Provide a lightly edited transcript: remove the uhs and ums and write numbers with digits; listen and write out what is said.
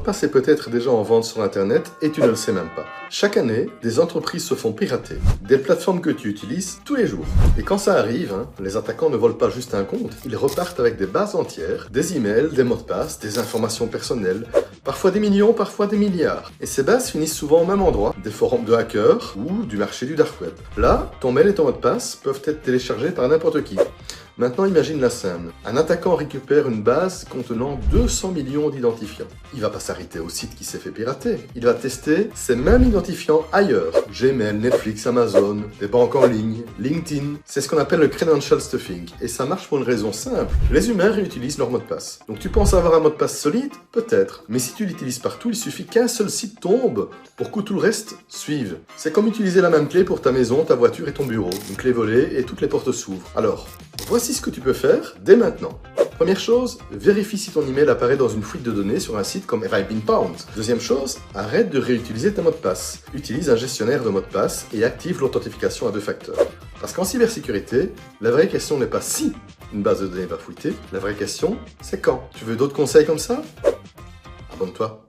passe est peut-être déjà en vente sur Internet et tu ne le sais même pas. Chaque année, des entreprises se font pirater, des plateformes que tu utilises tous les jours. Et quand ça arrive, les attaquants ne volent pas juste un compte, ils repartent avec des bases entières, des emails, des mots de passe, des informations personnelles, parfois des millions, parfois des milliards. Et ces bases finissent souvent au même endroit, des forums de hackers ou du marché du dark web. Là, ton mail et ton mot de passe peuvent être téléchargés par n'importe qui. Maintenant, imagine la scène. Un attaquant récupère une base contenant 200 millions d'identifiants. Il va pas s'arrêter au site qui s'est fait pirater. Il va tester ces mêmes identifiants ailleurs. Gmail, Netflix, Amazon, des banques en ligne, LinkedIn. C'est ce qu'on appelle le credential stuffing. Et ça marche pour une raison simple. Les humains réutilisent leur mot de passe. Donc tu penses avoir un mot de passe solide? Peut-être. Mais si tu l'utilises partout, il suffit qu'un seul site tombe pour que tout le reste suive. C'est comme utiliser la même clé pour ta maison, ta voiture et ton bureau. Une clé volée et toutes les portes s'ouvrent. Alors, voici ce que tu peux faire dès maintenant. Première chose, vérifie si ton email apparaît dans une fuite de données sur un site comme Have Deuxième chose, arrête de réutiliser tes mots de passe. Utilise un gestionnaire de mots de passe et active l'authentification à 2 facteurs. Parce qu'en cybersécurité, la vraie question n'est pas si une base de données va fuiter, la vraie question, c'est quand. Tu veux d'autres conseils comme ça? Abonne-toi.